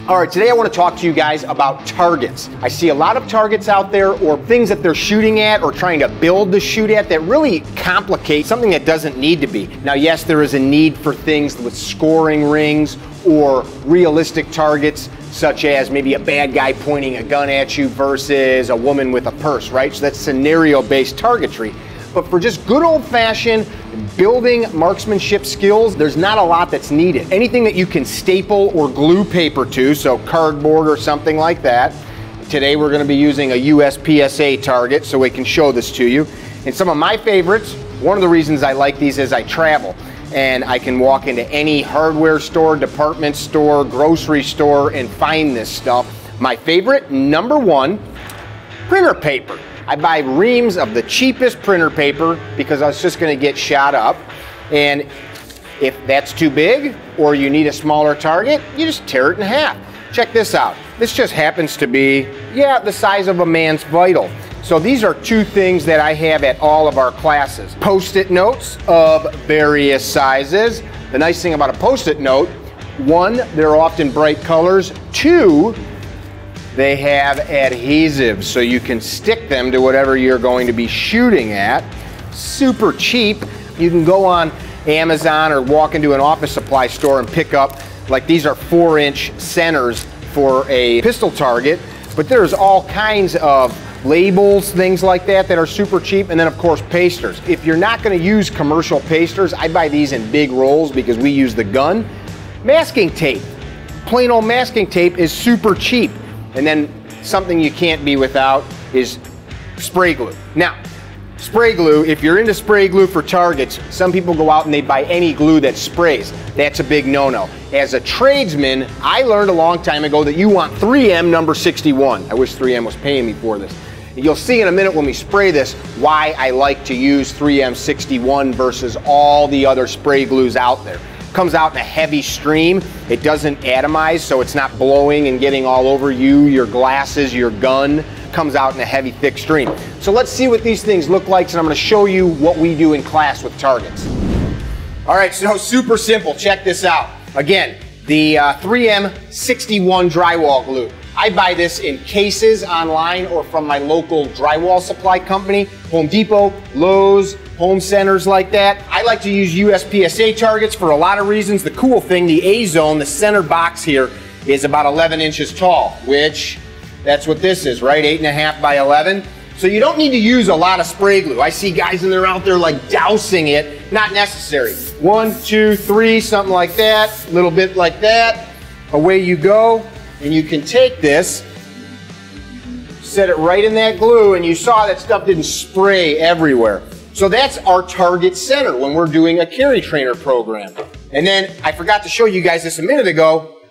All right, today I want to talk to you guys about targets. I see a lot of targets out there, or things that they're shooting at or trying to build to shoot at, that really complicate something that doesn't need to be. Now, yes, there is a need for things with scoring rings or realistic targets, such as maybe a bad guy pointing a gun at you versus a woman with a purse, right? So that's scenario-based targetry. But for just good old-fashioned building marksmanship skills, there's not a lot that's needed. Anything that you can staple or glue paper to, so cardboard or something like that. Today we're going to be using a USPSA Target, so we can show this to you. And some of my favorites, one of the reasons I like these is I travel, and I can walk into any hardware store, department store, grocery store, and find this stuff. My favorite, number one, printer paper. I buy reams of the cheapest printer paper because I was just going to get shot up. And if that's too big or you need a smaller target, you just tear it in half. Check this out. This just happens to be, yeah, the size of a man's vital. So these are two things that I have at all of our classes. Post-it notes of various sizes. The nice thing about a Post-it note, one, they're often bright colors. Two, they have adhesive, so you can stick them to whatever you're going to be shooting at. Super cheap. You can go on Amazon or walk into an office supply store and pick up, like these are 4-inch centers for a pistol target, but there's all kinds of labels, things like that, that are super cheap. And then of course pasters. If you're not going to use commercial pasters, I buy these in big rolls because we use the gun. Masking tape. Plain old masking tape is super cheap. And then something you can't be without is spray glue. Now, spray glue, if you're into spray glue for targets, some people go out and they buy any glue that sprays. That's a big no-no. As a tradesman, I learned a long time ago that you want 3M number 61. I wish 3M was paying me for this. You'll see in a minute when we spray this why I like to use 3M 61 versus all the other spray glues out there. Comes out in a heavy stream. It doesn't atomize, so it's not blowing and getting all over you, your glasses, your gun. Comes out in a heavy, thick stream. So let's see what these things look like, and I'm going to show you what we do in class with targets. All right, so super simple. Check this out. Again, the 3M 61 drywall glue. I buy this in cases online or from my local drywall supply company, Home Depot, Lowe's, home centers like that. I like to use USPSA targets for a lot of reasons. The cool thing, the A-zone, the center box here, is about 11 inches tall, which that's what this is, right? 8.5 by 11. So you don't need to use a lot of spray glue. I see guys and they're out there like dousing it. Not necessary. 1, 2, 3, something like that. A little bit like that. Away you go. And you can take this, set it right in that glue, and you saw that stuff didn't spray everywhere. So that's our target center when we're doing a carry trainer program. And then I forgot to show you guys this a minute ago,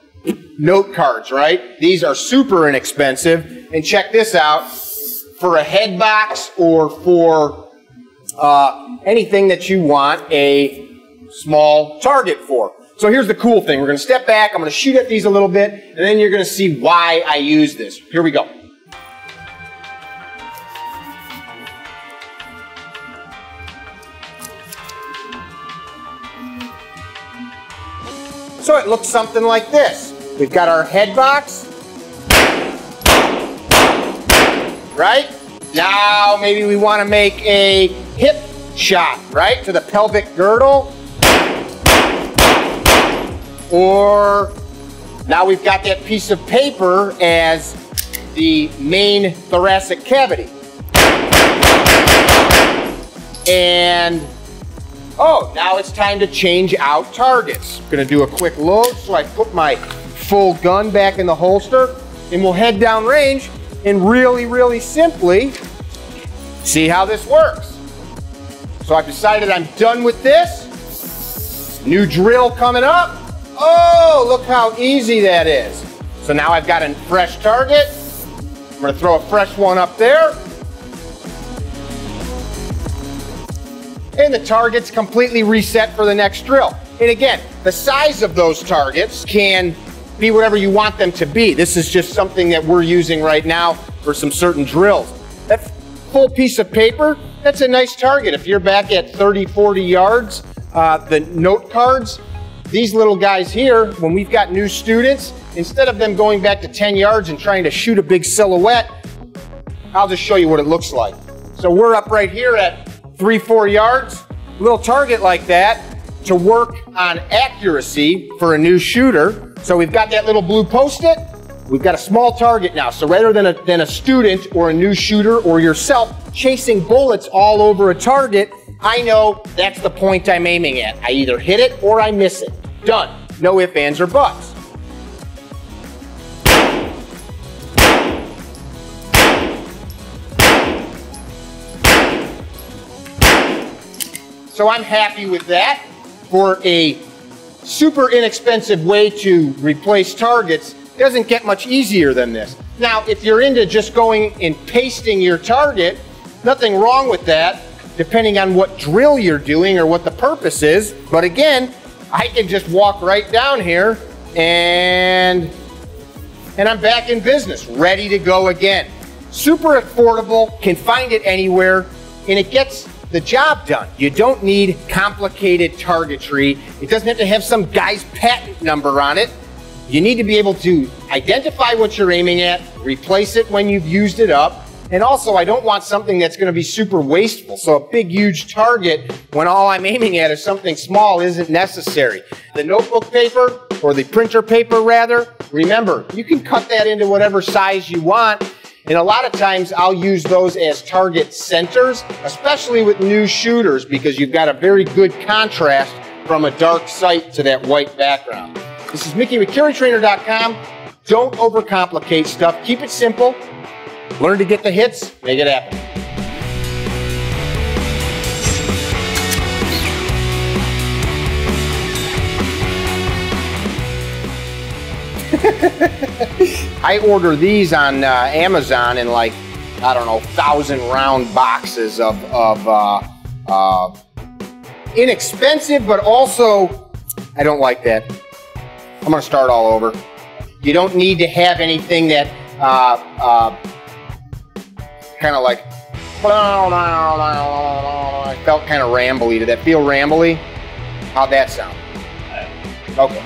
note cards, right? These are super inexpensive. And check this out, for a head box or for anything that you want a small target for. So here's the cool thing. We're going to step back, I'm going to shoot at these a little bit, and then you're going to see why I use this. Here we go. So it looks something like this. We've got our head box. Right? Now maybe we want to make a hip shot, right? To the pelvic girdle. Or now we've got that piece of paper as the main thoracic cavity. And oh, now it's time to change out targets. I'm gonna do a quick load, so I put my full gun back in the holster, and we'll head down range and really simply see how this works. So I've decided I'm done with this. New drill coming up. Oh, look how easy that is. So now I've got a fresh target. I'm gonna throw a fresh one up there. And the target's completely reset for the next drill. And again, the size of those targets can be whatever you want them to be. This is just something that we're using right now for some certain drills. That full piece of paper, that's a nice target. If you're back at 30, 40 yards, the note cards, these little guys here, when we've got new students, instead of them going back to 10 yards and trying to shoot a big silhouette, I'll just show you what it looks like. So we're up right here at 3-4 yards. A little target like that to work on accuracy for a new shooter. So we've got that little blue post-it. We've got a small target now. So rather than a student or a new shooter or yourself chasing bullets all over a target, I know that's the point I'm aiming at. I either hit it or I miss it. Done. No ifs, ands, or buts. So I'm happy with that. For a super inexpensive way to replace targets, doesn't get much easier than this. Now, if you're into just going and pasting your target, nothing wrong with that, depending on what drill you're doing or what the purpose is. But again, I can just walk right down here and I'm back in business, ready to go again. Super affordable, can find it anywhere, and it gets the job done. You don't need complicated targetry. It doesn't have to have some guy's patent number on it. You need to be able to identify what you're aiming at, replace it when you've used it up, and also I don't want something that's going to be super wasteful. So a big, huge target when all I'm aiming at is something small isn't necessary. The notebook paper, or the printer paper rather, remember, you can cut that into whatever size you want. And a lot of times I'll use those as target centers, especially with new shooters, because you've got a very good contrast from a dark sight to that white background. This is Mickey with CarryTrainer.com. Don't overcomplicate stuff. Keep it simple. Learn to get the hits. Make it happen. I order these on Amazon in like, I don't know, 1,000 round boxes of inexpensive, but also, I don't like that. I'm gonna start all over. You don't need to have anything that kind of like, I felt kind of rambly. Did that feel rambly? How'd that sound? Okay.